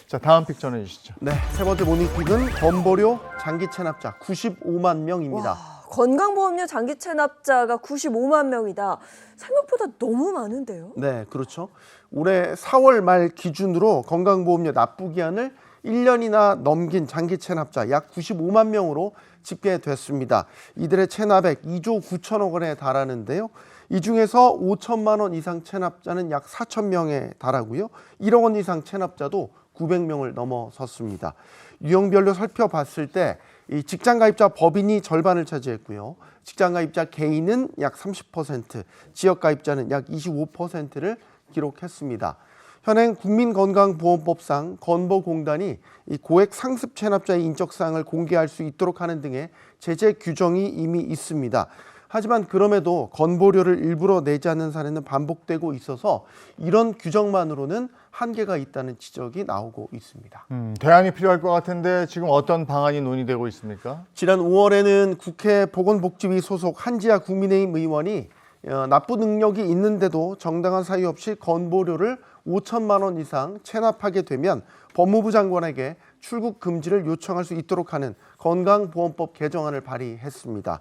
자, 다음 픽 전해 주시죠. 네, 세 번째 모닝픽은 건보료 장기 체납자 95만 명입니다. 건강보험료 장기 체납자가 95만 명이다. 생각보다 너무 많은데요? 네, 그렇죠. 올해 4월 말 기준으로 건강보험료 납부 기한을 1년이나 넘긴 장기 체납자 약 95만 명으로 집계됐습니다. 이들의 체납액 2조 9천억 원에 달하는데요. 이 중에서 5천만 원 이상 체납자는 약 4천 명에 달하고요. 1억 원 이상 체납자도 900명을 넘어섰습니다. 유형별로 살펴봤을 때 이 직장가입자 법인이 절반을 차지했고요. 직장가입자 개인은 약 30%, 지역가입자는 약 25%를 기록했습니다. 현행 국민건강보험법상 건보공단이 이 고액 상습 체납자의 인적사항을 공개할 수 있도록 하는 등의 제재 규정이 이미 있습니다. 하지만 그럼에도 건보료를 일부러 내지 않는 사례는 반복되고 있어서 이런 규정만으로는 한계가 있다는 지적이 나오고 있습니다. 대안이 필요할 것 같은데 지금 어떤 방안이 논의되고 있습니까? 지난 5월에는 국회 보건복지위 소속 한지아 국민의힘 의원이 납부 능력이 있는데도 정당한 사유 없이 건보료를 5천만 원 이상 체납하게 되면 법무부 장관에게 출국 금지를 요청할 수 있도록 하는 건강보험법 개정안을 발의했습니다.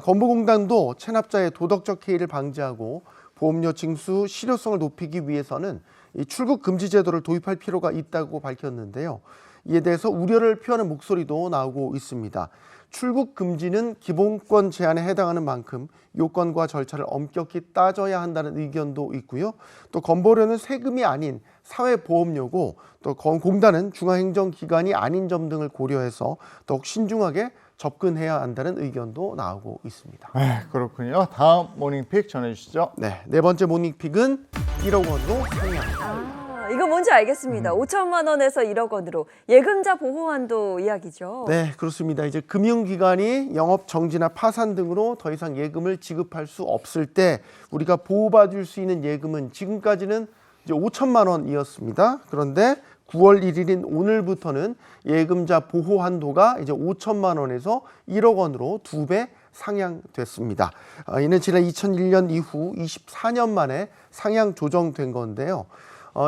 건보공단도 체납자의 도덕적 해이를 방지하고 보험료 징수 실효성을 높이기 위해서는 이 출국 금지 제도를 도입할 필요가 있다고 밝혔는데요. 이에 대해서 우려를 표하는 목소리도 나오고 있습니다. 출국 금지는 기본권 제한에 해당하는 만큼 요건과 절차를 엄격히 따져야 한다는 의견도 있고요. 또 건보료는 세금이 아닌 사회보험료고 또 공단은 중앙행정기관이 아닌 점 등을 고려해서 더욱 신중하게 접근해야 한다는 의견도 나오고 있습니다. 그렇군요. 다음 모닝픽 전해주시죠. 네, 네 번째 모닝픽은 1억 원으로 상향. 이거 뭔지 알겠습니다. 5천만 원에서 1억 원으로 예금자 보호한도 이야기죠. 네, 그렇습니다. 이제 금융기관이 영업 정지나 파산 등으로 더 이상 예금을 지급할 수 없을 때 우리가 보호받을 수 있는 예금은 지금까지는 이제 5천만 원이었습니다. 그런데 9월 1일인 오늘부터는 예금자 보호 한도가 이제 5천만 원에서 1억 원으로 2배 상향됐습니다. 이는 지난 2001년 이후 24년 만에 상향 조정된 건데요.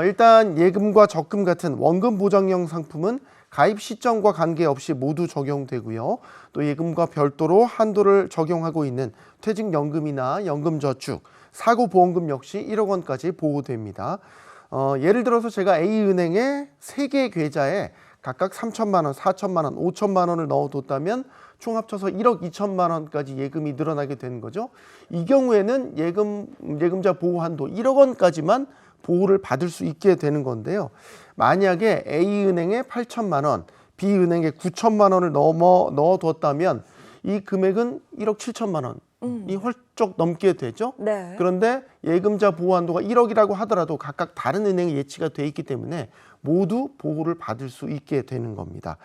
일단 예금과 적금 같은 원금 보장형 상품은 가입 시점과 관계없이 모두 적용되고요. 또 예금과 별도로 한도를 적용하고 있는 퇴직연금이나 연금저축, 사고보험금 역시 1억 원까지 보호됩니다. 예를 들어서 제가 A은행에 3개 계좌에 각각 3천만 원, 4천만 원, 5천만 원을 넣어뒀다면 총 합쳐서 1억 2천만 원까지 예금이 늘어나게 되는 거죠. 이 경우에는 예금자 보호 한도 1억 원까지만 보호를 받을 수 있게 되는 건데요. 만약에 A은행에 8천만 원, B은행에 9천만 원을 넣어뒀다면 이 금액은 1억 7천만 원이 훌쩍 넘게 되죠. 네. 그런데 예금자 보호 한도가 1억이라고 하더라도 각각 다른 은행에 예치가 돼 있기 때문에 모두 보호를 받을 수 있게 되는 겁니다.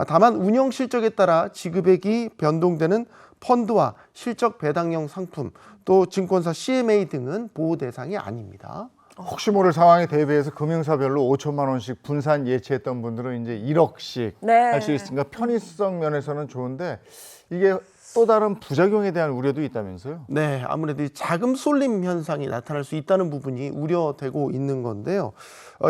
다만 운영 실적에 따라 지급액이 변동되는 펀드와 실적 배당형 상품, 또 증권사 CMA 등은 보호 대상이 아닙니다. 혹시 모를 상황에 대비해서 금융사별로 5천만 원씩 분산 예치했던 분들은 이제 1억씩 할 수 있으니까 편의성 면에서는 좋은데 이게 또 다른 부작용에 대한 우려도 있다면서요? 네, 아무래도 이 자금 쏠림 현상이 나타날 수 있다는 부분이 우려되고 있는 건데요.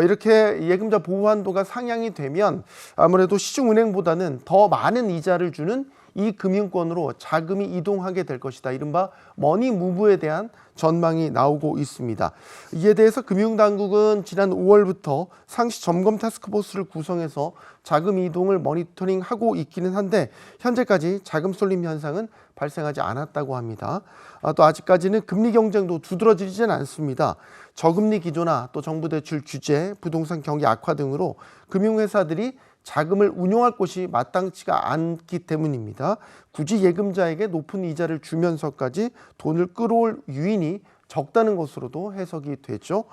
이렇게 예금자 보호 한도가 상향이 되면 아무래도 시중은행보다는 더 많은 이자를 주는 이 금융권으로 자금이 이동하게 될 것이다. 이른바 머니 무브에 대한 전망이 나오고 있습니다. 이에 대해서 금융당국은 지난 5월부터 상시 점검 타스크포스를 구성해서 자금 이동을 모니터링하고 있기는 한데 현재까지 자금 쏠림 현상은 발생하지 않았다고 합니다. 또 아직까지는 금리 경쟁도 두드러지지는 않습니다. 저금리 기조나 또 정부 대출 규제, 부동산 경기 악화 등으로 금융회사들이 자금을 운용할 곳이 마땅치가 않기 때문입니다. 굳이 예금자에게 높은 이자를 주면서까지 돈을 끌어올 유인이 적다는 것으로도 해석이 되죠.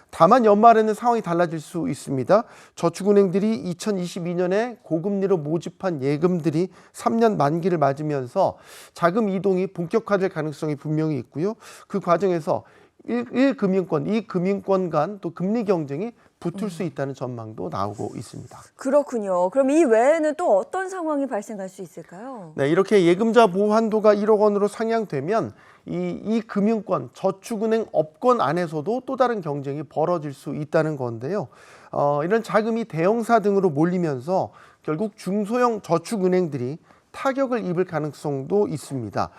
다만 연말에는 상황이 달라질 수 있습니다. 저축은행들이 2022년에 고금리로 모집한 예금들이 3년 만기를 맞으면서 자금 이동이 본격화될 가능성이 분명히 있고요. 그 과정에서 1금융권, 2금융권 간 또 금리 경쟁이 붙을 수 있다는 전망도 나오고 있습니다. 그렇군요. 그럼 이 외에는 또 어떤 상황이 발생할 수 있을까요? 네, 이렇게 예금자 보호 한도가 1억 원으로 상향되면 이 금융권, 저축은행 업권 안에서도 또 다른 경쟁이 벌어질 수 있다는 건데요. 이런 자금이 대형사 등으로 몰리면서 결국 중소형 저축은행들이 타격을 입을 가능성도 있습니다.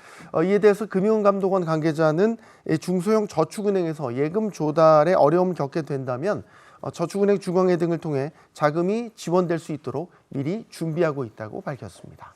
이에 대해서 금융감독원 관계자는 중소형 저축은행에서 예금 조달에 어려움을 겪게 된다면 저축은행 주거회 등을 통해 자금이 지원될 수 있도록 미리 준비하고 있다고 밝혔습니다.